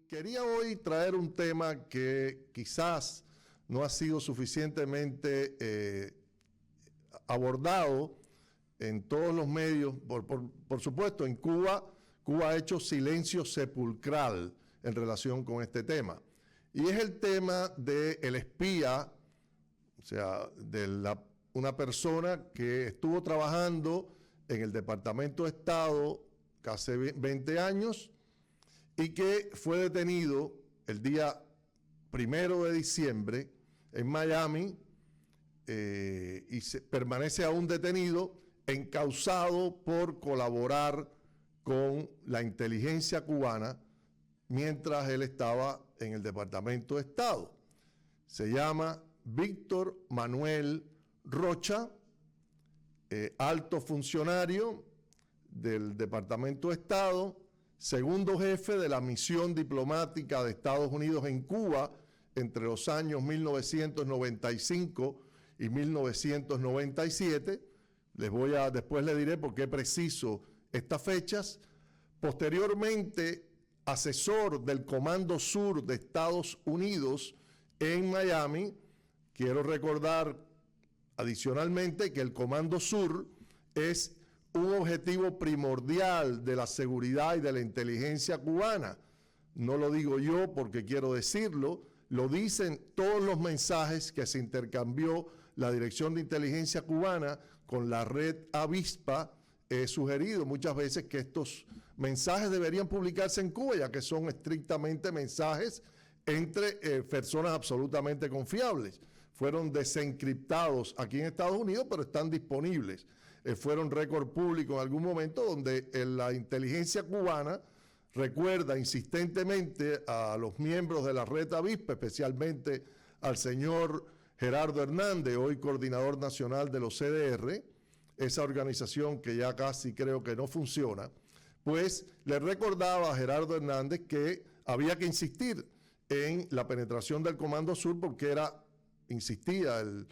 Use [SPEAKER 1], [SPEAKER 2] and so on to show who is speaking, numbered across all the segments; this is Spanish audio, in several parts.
[SPEAKER 1] quería hoy traer un tema que quizás no ha sido suficientemente abordado en todos los medios. Por supuesto, en Cuba ha hecho silencio sepulcral en relación con este tema. Y es el tema del espía, o sea, una persona que estuvo trabajando en el Departamento de Estado casi 20 años y que fue detenido el día 1 de diciembre en Miami y permanece aún detenido, encausado por colaborar con la inteligencia cubana mientras él estaba en el Departamento de Estado. Se llama Víctor Manuel Rocha, alto funcionario del Departamento de Estado, segundo jefe de la misión diplomática de Estados Unidos en Cuba entre los años 1995 y 1997. Después le diré por qué preciso estas fechas. Posteriormente, asesor del Comando Sur de Estados Unidos en Miami. Quiero recordar adicionalmente que el Comando Sur es un objetivo primordial de la seguridad y de la inteligencia cubana. No lo digo yo porque quiero decirlo, lo dicen todos los mensajes que se intercambió la Dirección de Inteligencia Cubana con la red Avispa. He sugerido muchas veces que estos mensajes deberían publicarse en Cuba, ya que son estrictamente mensajes entre personas absolutamente confiables. Fueron desencriptados aquí en Estados Unidos, pero están disponibles. Fueron récord público en algún momento, donde la inteligencia cubana recuerda insistentemente a los miembros de la red Avispa, especialmente al señor Gerardo Hernández, hoy coordinador nacional de los CDR, esa organización que ya casi creo que no funciona, pues le recordaba a Gerardo Hernández que había que insistir en la penetración del Comando Sur porque insistía el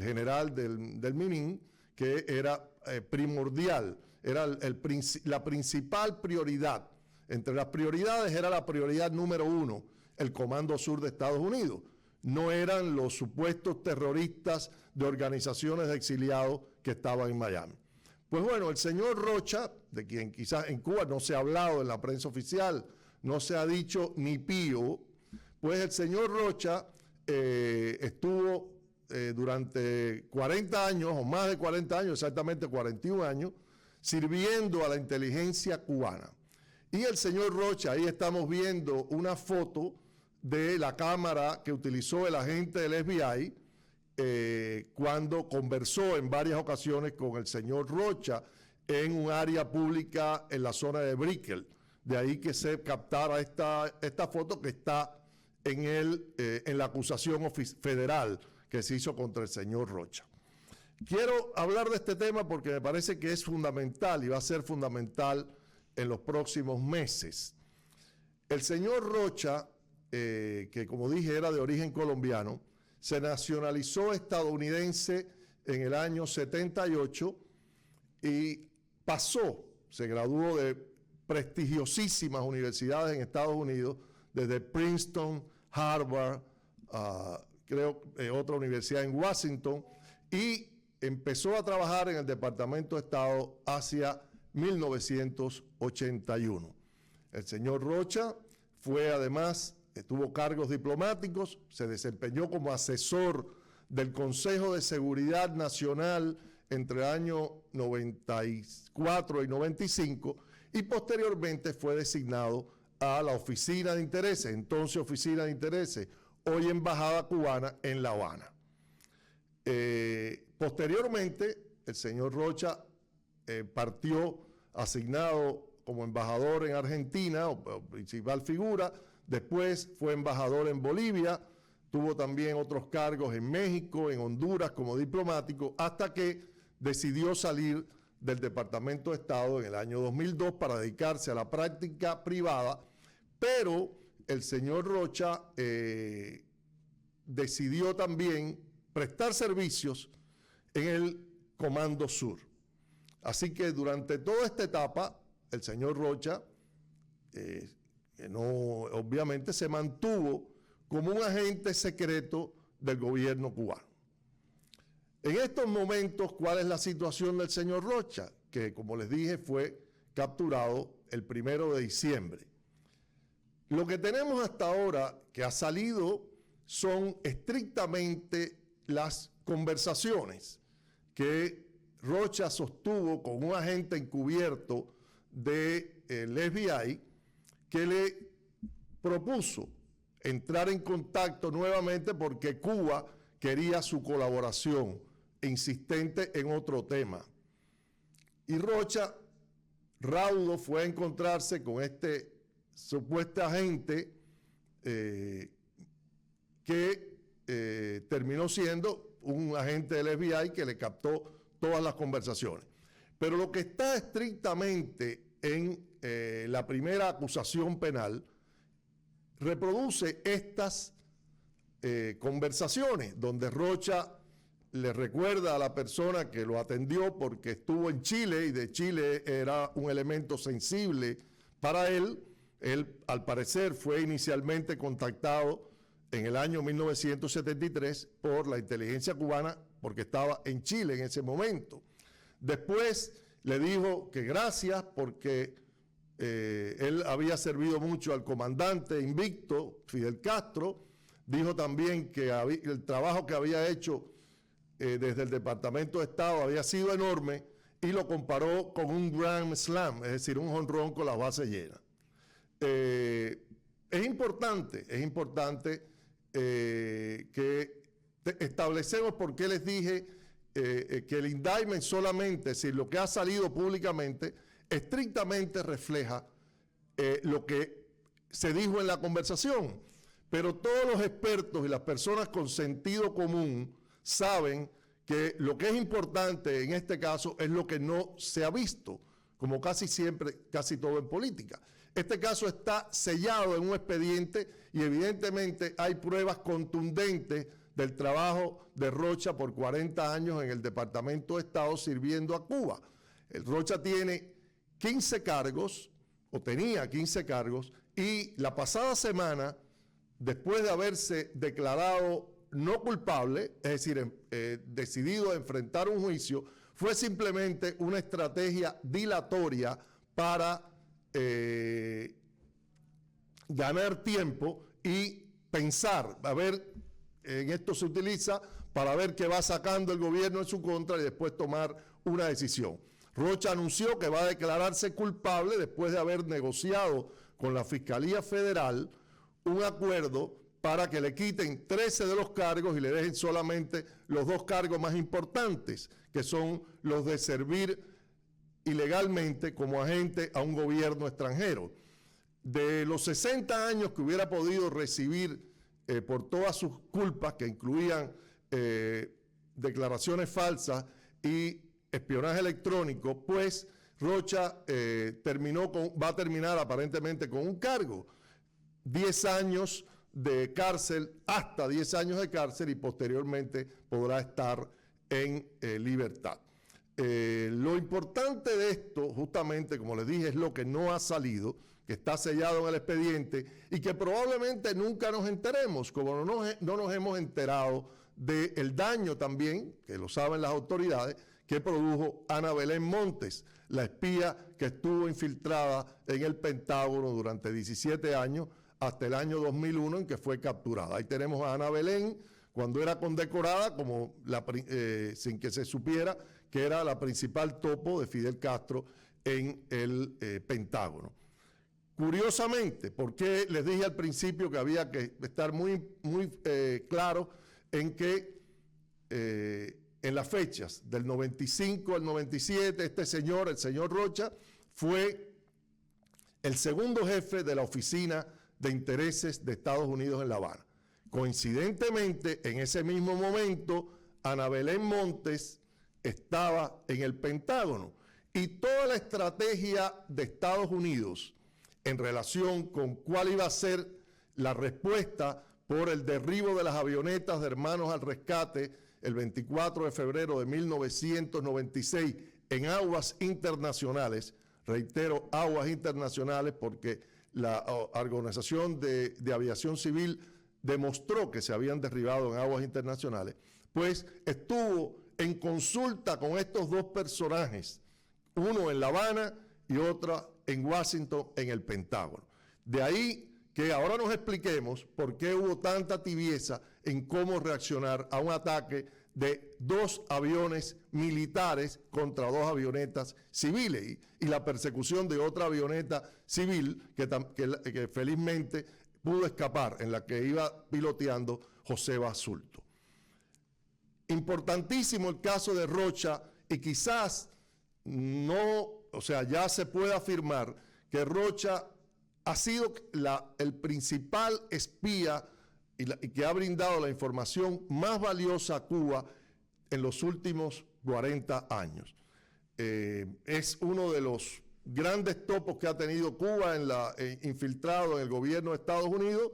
[SPEAKER 1] general del MININ, que era primordial, era la principal prioridad. Entre las prioridades era la prioridad número 1, el Comando Sur de Estados Unidos. No eran los supuestos terroristas de organizaciones de exiliados que estaban en Miami. Pues bueno, el señor Rocha, de quien quizás en Cuba no se ha hablado en la prensa oficial, no se ha dicho ni pío, pues el señor Rocha estuvo durante 40 años, o más de 40 años, exactamente 41 años, sirviendo a la inteligencia cubana. Y el señor Rocha, ahí estamos viendo una foto de la cámara que utilizó el agente del FBI cuando conversó en varias ocasiones con el señor Rocha en un área pública en la zona de Brickell. De ahí que se captara esta foto que está en la acusación federal que se hizo contra el señor Rocha. Quiero hablar de este tema porque me parece que es fundamental y va a ser fundamental en los próximos meses. El señor Rocha, que como dije era de origen colombiano, se nacionalizó estadounidense en el año 78 y se graduó de prestigiosísimas universidades en Estados Unidos, desde Princeton, Harvard, otra universidad en Washington, y empezó a trabajar en el Departamento de Estado hacia 1981. El señor Rocha tuvo cargos diplomáticos, se desempeñó como asesor del Consejo de Seguridad Nacional entre el año 94 y 95, y posteriormente fue designado a la Oficina de Intereses, entonces Oficina de Intereses, hoy Embajada Cubana en La Habana. Posteriormente, el señor Rocha partió asignado como embajador en Argentina, o principal figura, después fue embajador en Bolivia, tuvo también otros cargos en México, en Honduras como diplomático, hasta que decidió salir del Departamento de Estado en el año 2002 para dedicarse a la práctica privada, pero el señor Rocha decidió también prestar servicios en el Comando Sur. Así que durante toda esta etapa, el señor Rocha, que no, obviamente se mantuvo como un agente secreto del gobierno cubano. En estos momentos, ¿cuál es la situación del señor Rocha? Que, como les dije, fue capturado el 1 de diciembre. Lo que tenemos hasta ahora que ha salido son estrictamente las conversaciones que Rocha sostuvo con un agente encubierto del FBI que le propuso entrar en contacto nuevamente porque Cuba quería su colaboración, insistente en otro tema. Y Rocha, raudo, fue a encontrarse con este supuesto agente que terminó siendo un agente del FBI que le captó todas las conversaciones. Pero lo que está estrictamente en la primera acusación penal reproduce estas conversaciones donde Rocha le recuerda a la persona que lo atendió porque estuvo en Chile y de Chile era un elemento sensible para él. Él, al parecer, fue inicialmente contactado en el año 1973 por la inteligencia cubana porque estaba en Chile en ese momento. Después le dijo que gracias porque él había servido mucho al comandante invicto, Fidel Castro. Dijo también que el trabajo que había hecho desde el Departamento de Estado había sido enorme y lo comparó con un grand slam, es decir, un jonrón con las bases llenas. Es importante que establecemos por qué les dije que el indictment solamente, es decir, lo que ha salido públicamente, estrictamente refleja lo que se dijo en la conversación. Pero todos los expertos y las personas con sentido común saben que lo que es importante en este caso es lo que no se ha visto, como casi siempre, casi todo en política. Este caso está sellado en un expediente y evidentemente hay pruebas contundentes del trabajo de Rocha por 40 años en el Departamento de Estado sirviendo a Cuba. El Rocha tiene 15 cargos, o tenía 15 cargos, y la pasada semana, después de haberse declarado no culpable, es decir, decidido a enfrentar un juicio, fue simplemente una estrategia dilatoria para ganar tiempo y pensar, a ver, en esto se utiliza para ver qué va sacando el gobierno en su contra y después tomar una decisión. Rocha anunció que va a declararse culpable después de haber negociado con la Fiscalía Federal un acuerdo para que le quiten 13 de los cargos y le dejen solamente los 2 cargos más importantes, que son los de servir ilegalmente como agente a un gobierno extranjero. De los 60 años que hubiera podido recibir por todas sus culpas, que incluían declaraciones falsas y espionaje electrónico, pues Rocha va a terminar aparentemente con un cargo, 10 años de cárcel, hasta 10 años de cárcel, y posteriormente podrá estar en libertad. Lo importante de esto, justamente, como les dije, es lo que no ha salido, que está sellado en el expediente y que probablemente nunca nos enteremos, como no nos hemos enterado del daño también, que lo saben las autoridades, que produjo Ana Belén Montes, la espía que estuvo infiltrada en el Pentágono durante 17 años, hasta el año 2001 en que fue capturada. Ahí tenemos a Ana Belén cuando era condecorada como sin que se supiera que era la principal topo de Fidel Castro en el Pentágono. Curiosamente, porque les dije al principio que había que estar muy claro en que en las fechas del 95 al 97, el señor Rocha, fue el segundo jefe de la Oficina de Intereses de Estados Unidos en La Habana. Coincidentemente, en ese mismo momento, Ana Belén Montes estaba en el Pentágono y toda la estrategia de Estados Unidos en relación con cuál iba a ser la respuesta por el derribo de las avionetas de Hermanos al Rescate el 24 de febrero de 1996 en aguas internacionales, reitero, aguas internacionales, porque la Organización de Aviación Civil demostró que se habían derribado en aguas internacionales, pues estuvo en consulta con estos dos personajes, uno en La Habana y otra en Washington, en el Pentágono. De ahí que ahora nos expliquemos por qué hubo tanta tibieza en cómo reaccionar a un ataque de 2 aviones militares contra 2 avionetas civiles y la persecución de otra avioneta civil que felizmente pudo escapar, en la que iba piloteando José Basulto. Importantísimo el caso de Rocha, y quizás ya se puede afirmar que Rocha ha sido el principal espía y que ha brindado la información más valiosa a Cuba en los últimos 40 años. Es uno de los grandes topos que ha tenido Cuba infiltrado en el gobierno de Estados Unidos,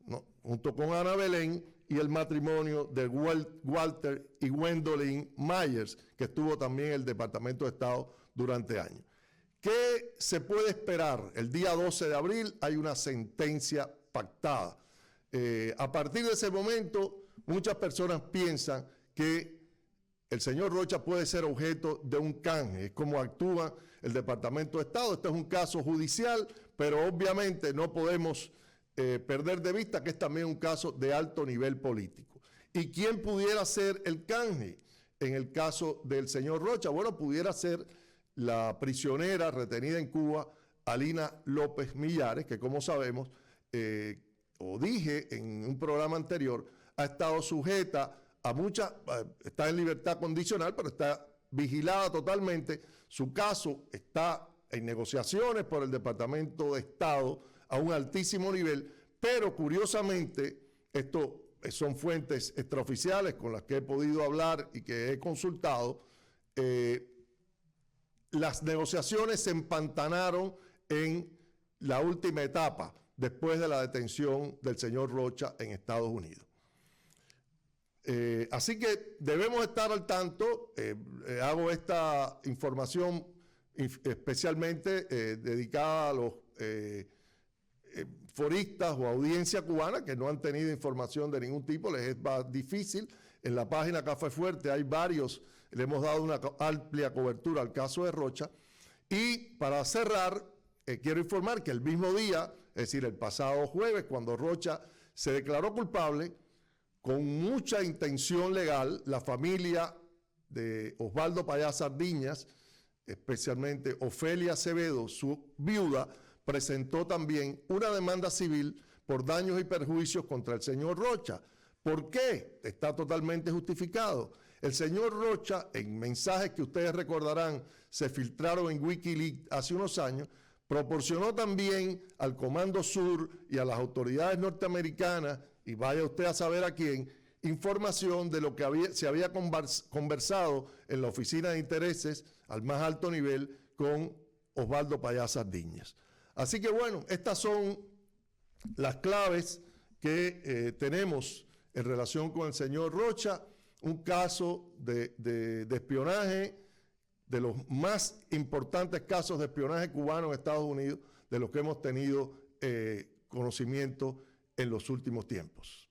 [SPEAKER 1] ¿no?, junto con Ana Belén, y el matrimonio de Walter y Gwendolyn Myers, que estuvo también en el Departamento de Estado durante años. ¿Qué se puede esperar? El día 12 de abril hay una sentencia pactada. A partir de ese momento, muchas personas piensan que el señor Rocha puede ser objeto de un canje. Es como actúa el Departamento de Estado. Este es un caso judicial, pero obviamente no podemos perder de vista que es también un caso de alto nivel político. ¿Y quién pudiera ser el canje en el caso del señor Rocha? Bueno, pudiera ser la prisionera retenida en Cuba, Alina López Millares, que como sabemos, o dije en un programa anterior, ha estado sujeta a está en libertad condicional, pero está vigilada totalmente. Su caso está en negociaciones por el Departamento de Estado a un altísimo nivel, pero curiosamente, esto son fuentes extraoficiales con las que he podido hablar y que he consultado, las negociaciones se empantanaron en la última etapa, después de la detención del señor Rocha en Estados Unidos. Así que debemos estar al tanto. Hago esta información especialmente dedicada a los foristas o audiencia cubana que no han tenido información de ningún tipo. Les es más difícil. En la página Café Fuerte hay varios, le hemos dado una amplia cobertura al caso de Rocha. Y para cerrar, quiero informar que el mismo día, es decir, el pasado jueves, cuando Rocha se declaró culpable, con mucha intención legal, la familia de Osvaldo Payá Sardiñas, especialmente Ofelia Acevedo, su viuda, presentó también una demanda civil por daños y perjuicios contra el señor Rocha. ¿Por qué? Está totalmente justificado. El señor Rocha, en mensajes que ustedes recordarán, se filtraron en Wikileaks hace unos años, proporcionó también al Comando Sur y a las autoridades norteamericanas, y vaya usted a saber a quién, información de lo que se había conversado en la Oficina de Intereses al más alto nivel con Osvaldo Payá Sardiñas. Así que bueno, estas son las claves que tenemos en relación con el señor Rocha, un caso de espionaje, de los más importantes casos de espionaje cubano en Estados Unidos, de los que hemos tenido conocimiento en los últimos tiempos.